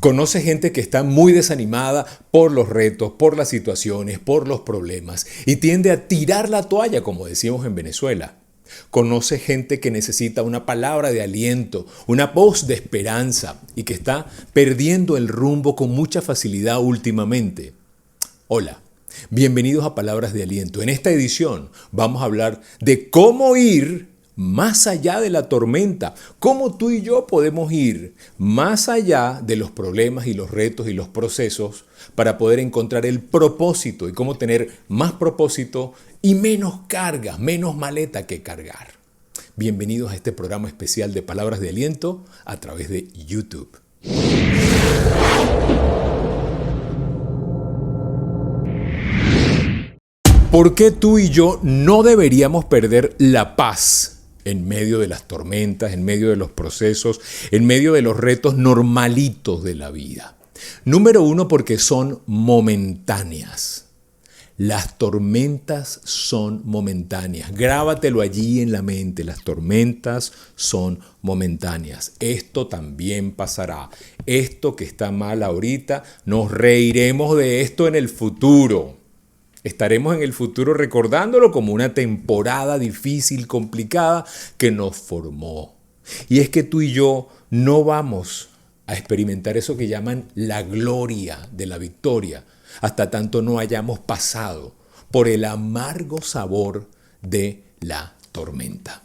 Conoce gente que está muy desanimada por los retos, por las situaciones, por los problemas y tiende a tirar la toalla, como decimos en Venezuela. Conoce gente que necesita una palabra de aliento, una voz de esperanza y que está perdiendo el rumbo con mucha facilidad últimamente. Hola, bienvenidos a Palabras de Aliento. En esta edición vamos a hablar de cómo ir más allá de la tormenta, cómo tú y yo podemos ir más allá de los problemas y los retos y los procesos para poder encontrar el propósito y cómo tener más propósito y menos cargas, menos maleta que cargar. Bienvenidos a este programa especial de Palabras de Aliento a través de YouTube. ¿Por qué tú y yo no deberíamos perder la paz en medio de las tormentas, en medio de los procesos, en medio de los retos normalitos de la vida? Número uno, porque son momentáneas. Las tormentas son momentáneas. Grábatelo allí en la mente. Las tormentas son momentáneas. Esto también pasará. Esto que está mal ahorita, nos reiremos de esto en el futuro. Estaremos en el futuro recordándolo como una temporada difícil, complicada, que nos formó. Y es que tú y yo no vamos a experimentar eso que llaman la gloria de la victoria, hasta tanto no hayamos pasado por el amargo sabor de la tormenta.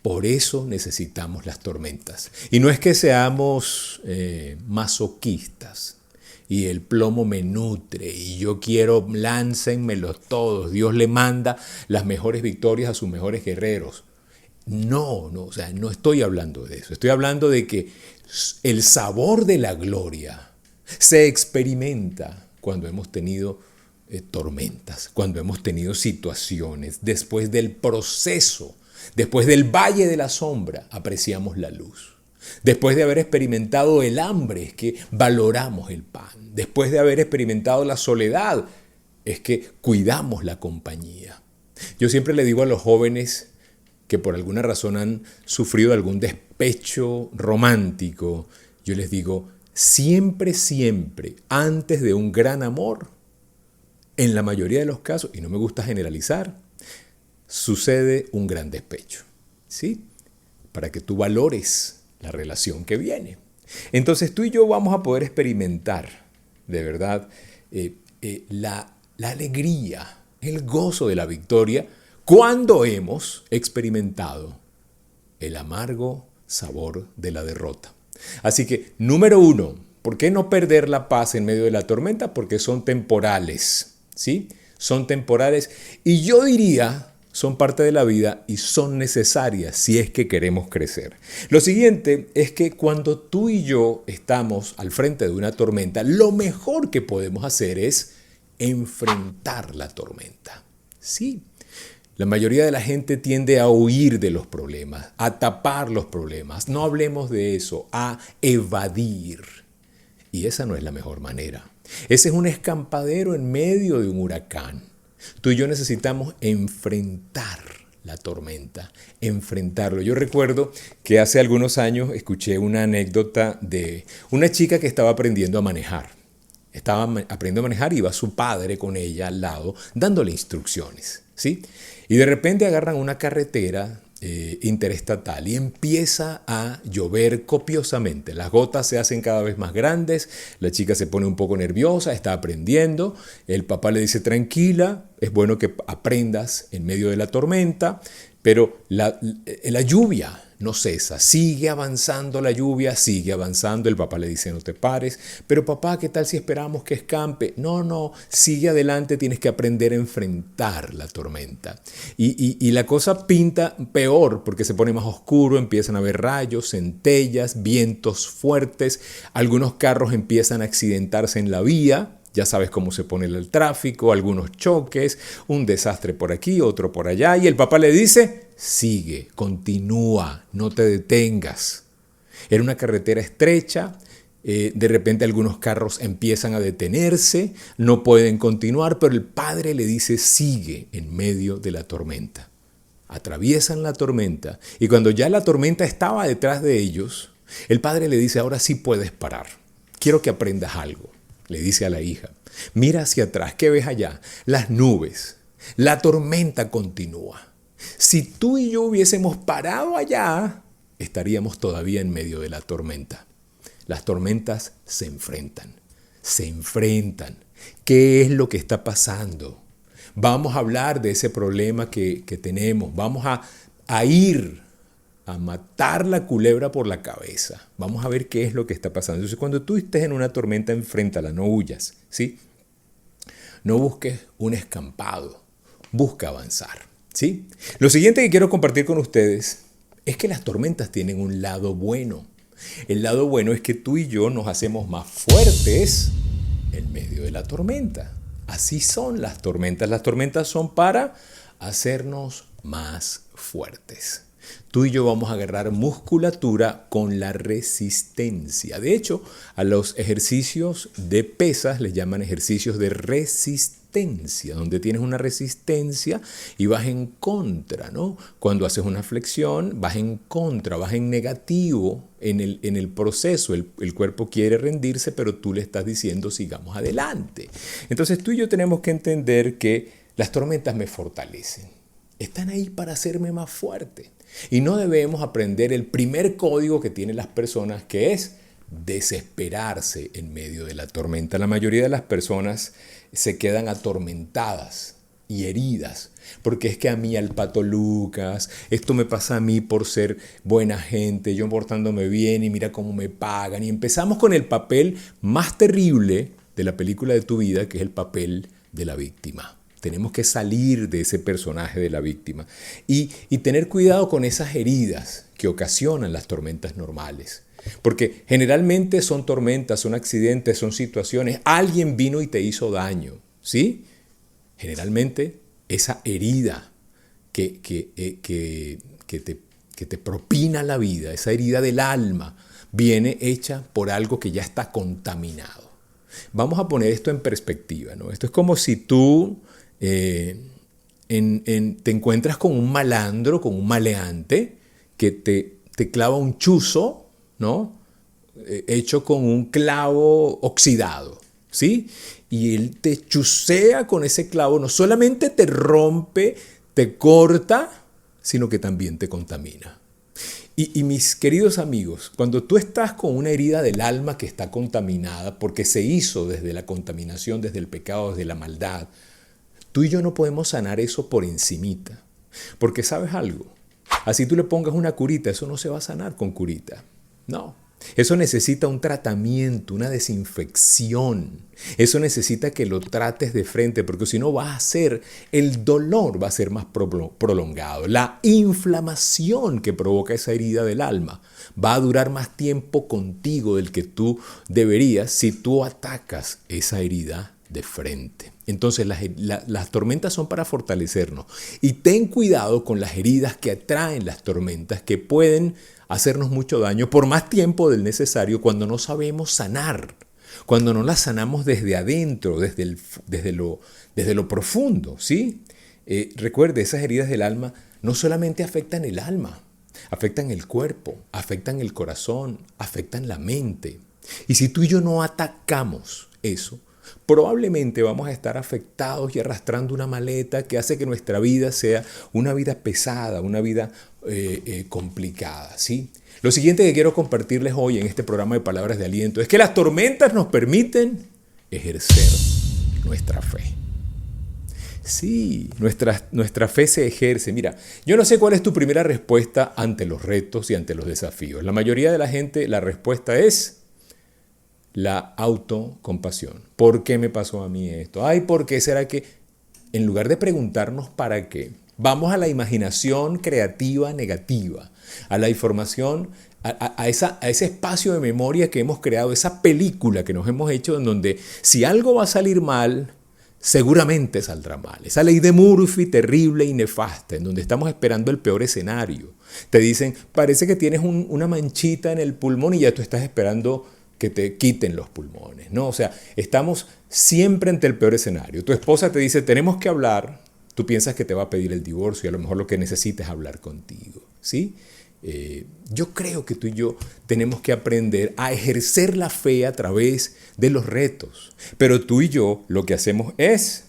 Por eso necesitamos las tormentas. Y no es que seamos masoquistas. Y el plomo me nutre y yo quiero, láncenmelos todos. Dios le manda las mejores victorias a sus mejores guerreros. No, no estoy hablando de eso. Estoy hablando de que el sabor de la gloria se experimenta cuando hemos tenido tormentas, cuando hemos tenido situaciones. Después del proceso, después del valle de la sombra, apreciamos la luz. Después de haber experimentado el hambre, es que valoramos el pan. Después de haber experimentado la soledad, es que cuidamos la compañía. Yo siempre le digo a los jóvenes que por alguna razón han sufrido algún despecho romántico, yo les digo, siempre, antes de un gran amor, en la mayoría de los casos, y no me gusta generalizar, sucede un gran despecho, ¿sí? Para que tú valores la relación que viene. Entonces tú y yo vamos a poder experimentar de verdad la alegría, el gozo de la victoria cuando hemos experimentado el amargo sabor de la derrota. Así que, número uno, ¿por qué no perder la paz en medio de la tormenta? Porque son temporales, ¿sí? Son temporales y yo diría son parte de la vida y son necesarias si es que queremos crecer. Lo siguiente es que cuando tú y yo estamos al frente de una tormenta, lo mejor que podemos hacer es enfrentar la tormenta. Sí, la mayoría de la gente tiende a huir de los problemas, a tapar los problemas. No hablemos de eso, a evadir. Y esa no es la mejor manera. Ese es un escampadero en medio de un huracán. Tú y yo necesitamos enfrentar la tormenta, enfrentarlo. Yo recuerdo que hace algunos años escuché una anécdota de una chica que estaba aprendiendo a manejar. Estaba aprendiendo a manejar y iba su padre con ella al lado dándole instrucciones, ¿sí? Y de repente agarran una carretera interestatal y empieza a llover copiosamente. Las gotas se hacen cada vez más grandes, la chica se pone un poco nerviosa, está aprendiendo, el papá le dice tranquila, es bueno que aprendas en medio de la tormenta, pero la lluvia no cesa, sigue avanzando la lluvia, sigue avanzando, el papá le dice no te pares, pero papá, ¿qué tal si esperamos que escampe? No, sigue adelante, tienes que aprender a enfrentar la tormenta. Y la cosa pinta peor porque se pone más oscuro, empiezan a haber rayos, centellas, vientos fuertes, algunos carros empiezan a accidentarse en la vía. Ya sabes cómo se pone el tráfico, algunos choques, un desastre por aquí, otro por allá. Y el papá le dice, sigue, continúa, no te detengas. Era una carretera estrecha, de repente algunos carros empiezan a detenerse, no pueden continuar, pero el padre le dice, sigue en medio de la tormenta. Atraviesan la tormenta y cuando ya la tormenta estaba detrás de ellos, el padre le dice, ahora sí puedes parar. quiero que aprendas algo, le dice a la hija. Mira hacia atrás, ¿qué ves allá? Las nubes, la tormenta continúa. Si tú y yo hubiésemos parado allá, estaríamos todavía en medio de la tormenta. Las tormentas se enfrentan. ¿Qué es lo que está pasando? Vamos a hablar de ese problema que tenemos. Vamos a ir a matar la culebra por la cabeza. Vamos a ver qué es lo que está pasando. Entonces, cuando tú estés en una tormenta, enfréntala, no huyas, ¿sí? No busques un escampado, busca avanzar, ¿sí? Lo siguiente que quiero compartir con ustedes es que las tormentas tienen un lado bueno. El lado bueno es que tú y yo nos hacemos más fuertes en medio de la tormenta. Así son las tormentas. Las tormentas son para hacernos más fuertes. Tú y yo vamos a agarrar musculatura con la resistencia. De hecho, a los ejercicios de pesas les llaman ejercicios de resistencia, donde tienes una resistencia y vas en contra, ¿no? Cuando haces una flexión, vas en contra, vas en negativo en el proceso. El cuerpo quiere rendirse, pero tú le estás diciendo sigamos adelante. Entonces tú y yo tenemos que entender que las tormentas me fortalecen. Están ahí para hacerme más fuerte. Y no debemos aprender el primer código que tienen las personas, que es desesperarse en medio de la tormenta. La mayoría de las personas se quedan atormentadas y heridas, porque es que a mí, al Pato Lucas, esto me pasa a mí por ser buena gente, yo portándome bien y mira cómo me pagan. Y empezamos con el papel más terrible de la película de tu vida, que es el papel de la víctima. Tenemos que salir de ese personaje de la víctima y tener cuidado con esas heridas que ocasionan las tormentas normales. Porque generalmente son tormentas, son accidentes, son situaciones. Alguien vino y te hizo daño, ¿sí? Generalmente esa herida que te propina la vida, esa herida del alma, viene hecha por algo que ya está contaminado. Vamos a poner esto en perspectiva, ¿no? Esto es como si tú te encuentras con un malandro, con un maleante que te clava un chuzo, ¿no? Hecho con un clavo oxidado, ¿sí? Y él te chusea con ese clavo, no solamente te rompe, te corta, sino que también te contamina. Y mis queridos amigos, cuando tú estás con una herida del alma que está contaminada, porque se hizo desde la contaminación, desde el pecado, desde la maldad, tú y yo no podemos sanar eso por encimita. Porque ¿sabes algo? Así tú le pongas una curita, eso no se va a sanar con curita. No. Eso necesita un tratamiento, una desinfección. Eso necesita que lo trates de frente, porque si no el dolor va a ser más prolongado. La inflamación que provoca esa herida del alma va a durar más tiempo contigo del que tú deberías si tú atacas esa herida de frente. Entonces las tormentas son para fortalecernos. Y ten cuidado con las heridas que atraen las tormentas, que pueden hacernos mucho daño por más tiempo del necesario cuando no sabemos sanar, cuando no las sanamos desde adentro, desde lo profundo, ¿sí? Recuerde, esas heridas del alma no solamente afectan el alma, afectan el cuerpo, afectan el corazón, afectan la mente. Y si tú y yo no atacamos eso, probablemente vamos a estar afectados y arrastrando una maleta que hace que nuestra vida sea una vida pesada, una vida complicada, ¿sí? Lo siguiente que quiero compartirles hoy en este programa de Palabras de Aliento es que las tormentas nos permiten ejercer nuestra fe. Sí, nuestra fe se ejerce. Mira, yo no sé cuál es tu primera respuesta ante los retos y ante los desafíos. La mayoría de la gente, la respuesta es la autocompasión. ¿Por qué me pasó a mí esto? Ay, ¿por qué será que? En lugar de preguntarnos para qué, vamos a la imaginación creativa negativa, a la información, a ese espacio de memoria que hemos creado, esa película que nos hemos hecho en donde si algo va a salir mal, seguramente saldrá mal. Esa ley de Murphy terrible y nefasta, en donde estamos esperando el peor escenario. Te dicen, parece que tienes una manchita en el pulmón y ya tú estás esperando que te quiten los pulmones, ¿no? O sea, estamos siempre ante el peor escenario. Tu esposa te dice, tenemos que hablar. Tú piensas que te va a pedir el divorcio y a lo mejor lo que necesitas es hablar contigo, ¿sí? Yo creo que tú y yo tenemos que aprender a ejercer la fe a través de los retos. Pero tú y yo lo que hacemos es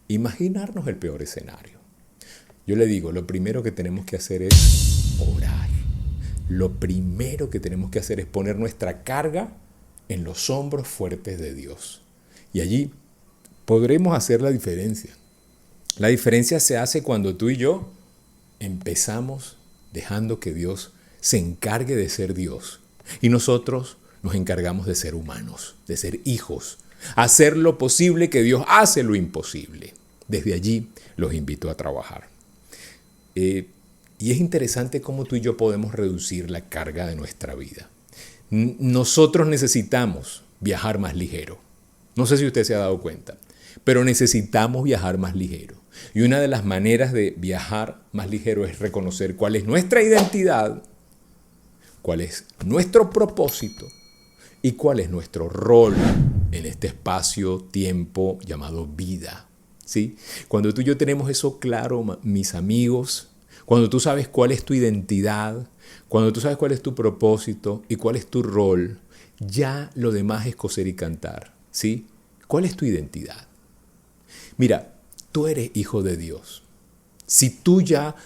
imaginarnos el peor escenario. Yo le digo, lo primero que tenemos que hacer es orar. Lo primero que tenemos que hacer es poner nuestra carga en los hombros fuertes de Dios. Y allí podremos hacer la diferencia. La diferencia se hace cuando tú y yo empezamos dejando que Dios se encargue de ser Dios. Y nosotros nos encargamos de ser humanos, de ser hijos. Hacer lo posible que Dios hace lo imposible. Desde allí los invito a trabajar. Y es interesante cómo tú y yo podemos reducir la carga de nuestra vida. Nosotros necesitamos viajar más ligero. No sé si usted se ha dado cuenta, pero necesitamos viajar más ligero. Y una de las maneras de viajar más ligero es reconocer cuál es nuestra identidad, cuál es nuestro propósito y cuál es nuestro rol en este espacio-tiempo llamado vida. ¿Sí? Cuando tú y yo tenemos eso claro, mis amigos, cuando tú sabes cuál es tu identidad, cuando tú sabes cuál es tu propósito y cuál es tu rol, ya lo demás es coser y cantar. ¿Sí? ¿Cuál es tu identidad? Mira, tú eres hijo de Dios. Si tú ya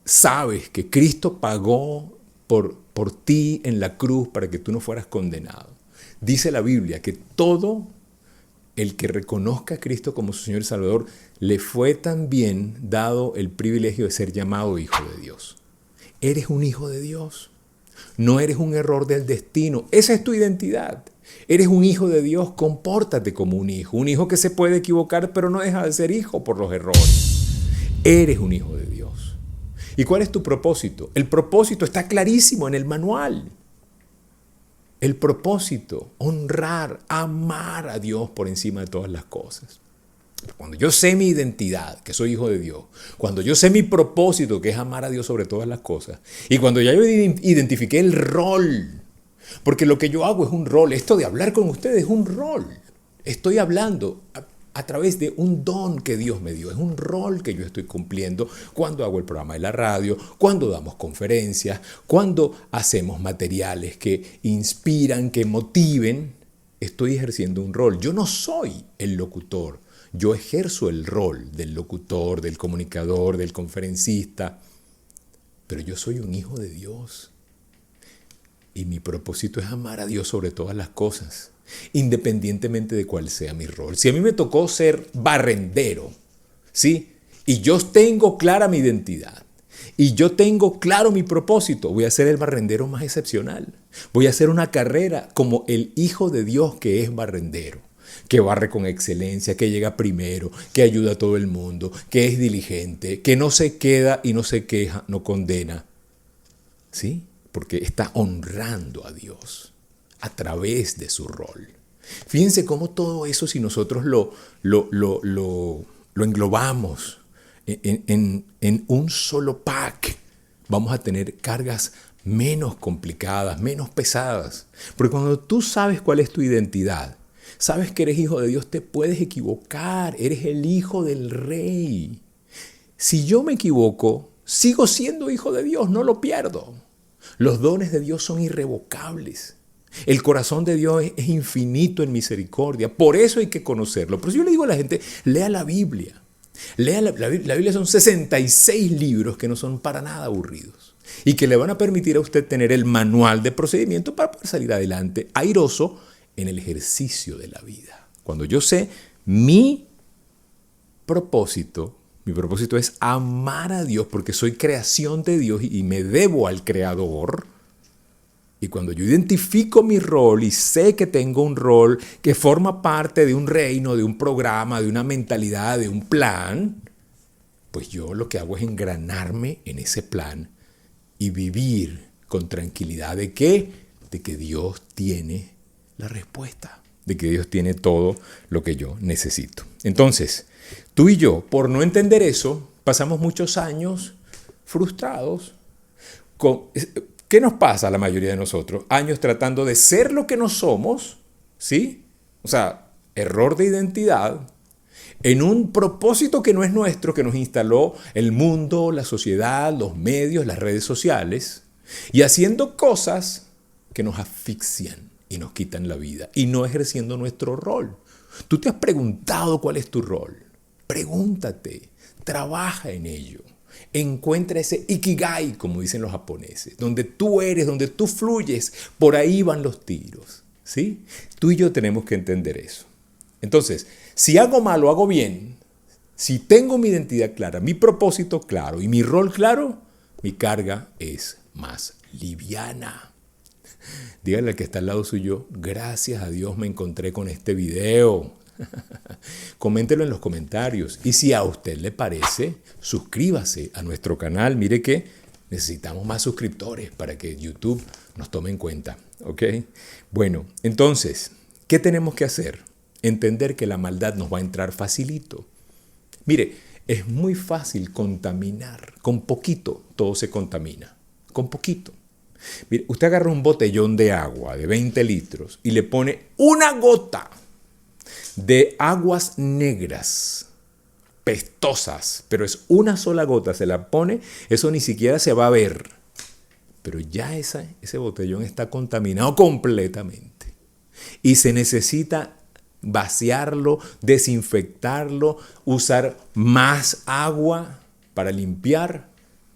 sabes que Cristo pagó por ti en la cruz para que tú no fueras condenado, dice la Biblia que todo el que reconozca a Cristo como su Señor y Salvador, le fue también dado el privilegio de ser llamado hijo de Dios. Eres un hijo de Dios. No eres un error del destino. Esa es tu identidad. Eres un hijo de Dios, compórtate como un hijo que se puede equivocar, pero no deja de ser hijo por los errores. Eres un hijo de Dios. ¿Y cuál es tu propósito? El propósito está clarísimo en el manual. El propósito, honrar, amar a Dios por encima de todas las cosas. Cuando yo sé mi identidad, que soy hijo de Dios, cuando yo sé mi propósito, que es amar a Dios sobre todas las cosas, y cuando ya yo identifiqué el rol, porque lo que yo hago es un rol, esto de hablar con ustedes es un rol. Estoy hablando a través de un don que Dios me dio, es un rol que yo estoy cumpliendo cuando hago el programa de la radio, cuando damos conferencias, cuando hacemos materiales que inspiran, que motiven. Estoy ejerciendo un rol. Yo no soy el locutor, yo ejerzo el rol del locutor, del comunicador, del conferencista, pero yo soy un hijo de Dios. Y mi propósito es amar a Dios sobre todas las cosas, independientemente de cuál sea mi rol. Si a mí me tocó ser barrendero, ¿sí? Y yo tengo clara mi identidad, y yo tengo claro mi propósito, voy a ser el barrendero más excepcional. Voy a hacer una carrera como el hijo de Dios que es barrendero, que barre con excelencia, que llega primero, que ayuda a todo el mundo, que es diligente, que no se queda y no se queja, no condena. ¿Sí? Porque está honrando a Dios a través de su rol. Fíjense cómo todo eso, si nosotros lo englobamos en un solo pack, vamos a tener cargas menos complicadas, menos pesadas. Porque cuando tú sabes cuál es tu identidad, sabes que eres hijo de Dios, te puedes equivocar, eres el hijo del rey. Si yo me equivoco, sigo siendo hijo de Dios, no lo pierdo. Los dones de Dios son irrevocables. El corazón de Dios es infinito en misericordia. Por eso hay que conocerlo. Pero si yo le digo a la gente, lea la Biblia. Lea la Biblia son 66 libros que no son para nada aburridos y que le van a permitir a usted tener el manual de procedimiento para poder salir adelante airoso en el ejercicio de la vida. Cuando yo sé mi propósito es amar a Dios porque soy creación de Dios y me debo al Creador. Y cuando yo identifico mi rol y sé que tengo un rol que forma parte de un reino, de un programa, de una mentalidad, de un plan, pues yo lo que hago es engranarme en ese plan y vivir con tranquilidad de que Dios tiene la respuesta, de que Dios tiene todo lo que yo necesito. Entonces, tú y yo, por no entender eso, pasamos muchos años frustrados. ¿Qué nos pasa a la mayoría de nosotros? Años tratando de ser lo que no somos, ¿sí? O sea, error de identidad. en un propósito que no es nuestro, que nos instaló el mundo, la sociedad, los medios, las redes sociales, y haciendo cosas que nos asfixian y nos quitan la vida, y no ejerciendo nuestro rol. ¿Tú te has preguntado cuál es tu rol? Pregúntate, trabaja en ello. Encuentra ese ikigai, como dicen los japoneses, donde tú eres, donde tú fluyes, por ahí van los tiros, ¿sí? Tú y yo tenemos que entender eso. Entonces, si hago mal o hago bien, si tengo mi identidad clara, mi propósito claro y mi rol claro, mi carga es más liviana. Dígale al que está al lado suyo, gracias a Dios me encontré con este video. Coméntelo en los comentarios. Y si a usted le parece, suscríbase a nuestro canal. Mire que necesitamos más suscriptores para que YouTube nos tome en cuenta. ¿Ok? Bueno, entonces, ¿qué tenemos que hacer? Entender que la maldad nos va a entrar facilito. Mire, es muy fácil contaminar. Con poquito todo se contamina. Con poquito. Mire, usted agarra un botellón de agua de 20 litros y le pone una gota de aguas negras, pestosas, pero es una sola gota, se la pone, eso ni siquiera se va a ver. Pero ya ese botellón está contaminado completamente. Y se necesita vaciarlo, desinfectarlo, usar más agua para limpiar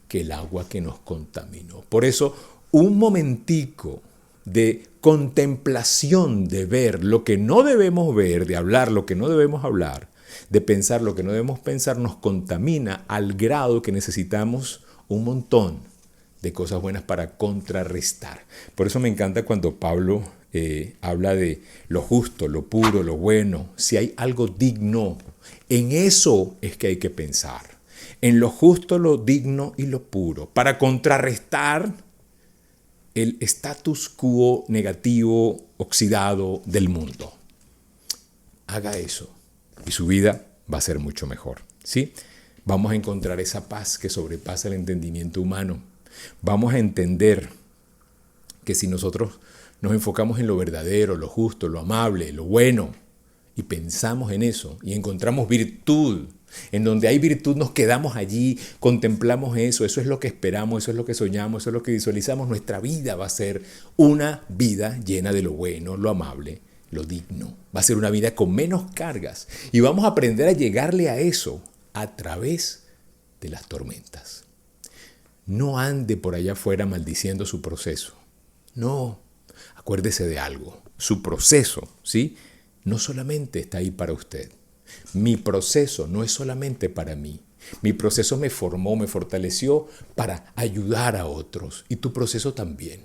que el agua que nos contaminó. Por eso, un momentico de contemplación, de ver lo que no debemos ver, de hablar lo que no debemos hablar, de pensar lo que no debemos pensar, nos contamina al grado que necesitamos un montón de cosas buenas para contrarrestar. Por eso me encanta cuando Pablo habla de lo justo, lo puro, lo bueno. Si hay algo digno, en eso es que hay que pensar. En lo justo, lo digno y lo puro. Para contrarrestar el status quo negativo, oxidado del mundo. Haga eso y su vida va a ser mucho mejor, ¿sí? Vamos a encontrar esa paz que sobrepasa el entendimiento humano. Vamos a entender que si nosotros nos enfocamos en lo verdadero, lo justo, lo amable, lo bueno, y pensamos en eso y encontramos virtud, en donde hay virtud nos quedamos allí, contemplamos eso es lo que esperamos, eso es lo que soñamos, eso es lo que visualizamos, nuestra vida va a ser una vida llena de lo bueno, lo amable, lo digno. Va a ser una vida con menos cargas y vamos a aprender a llegarle a eso a través de las tormentas. No ande por allá afuera maldiciendo su proceso. No, acuérdese de algo, su proceso, ¿sí? No solamente está ahí para usted. Mi proceso no es solamente para mí. Mi proceso me formó, me fortaleció para ayudar a otros. Y tu proceso también.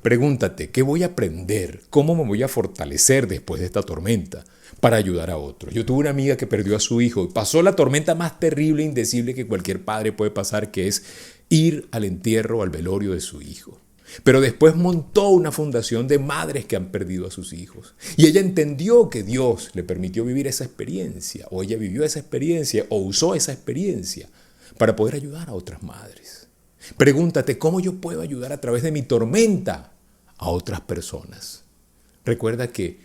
Pregúntate, ¿qué voy a aprender? ¿Cómo me voy a fortalecer después de esta tormenta para ayudar a otros? Yo tuve una amiga que perdió a su hijo y pasó la tormenta más terrible e indecible que cualquier padre puede pasar, que es ir al entierro, al velorio de su hijo. Pero después montó una fundación de madres que han perdido a sus hijos. Y ella entendió que Dios le permitió vivir esa experiencia, o ella vivió esa experiencia, o usó esa experiencia para poder ayudar a otras madres. Pregúntate, ¿cómo yo puedo ayudar a través de mi tormenta a otras personas? Recuerda que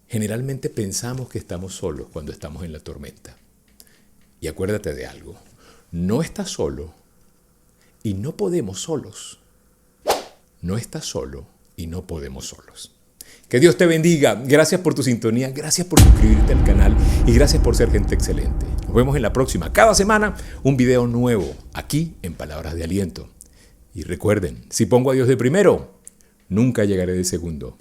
generalmente pensamos que estamos solos cuando estamos en la tormenta. Y acuérdate de algo, no estás solo y no podemos solos. No estás solo y no podemos solos. Que Dios te bendiga. Gracias por tu sintonía, gracias por suscribirte al canal y gracias por ser gente excelente. Nos vemos en la próxima. Cada semana un video nuevo aquí en Palabras de Aliento. Y recuerden, si pongo a Dios de primero, nunca llegaré de segundo.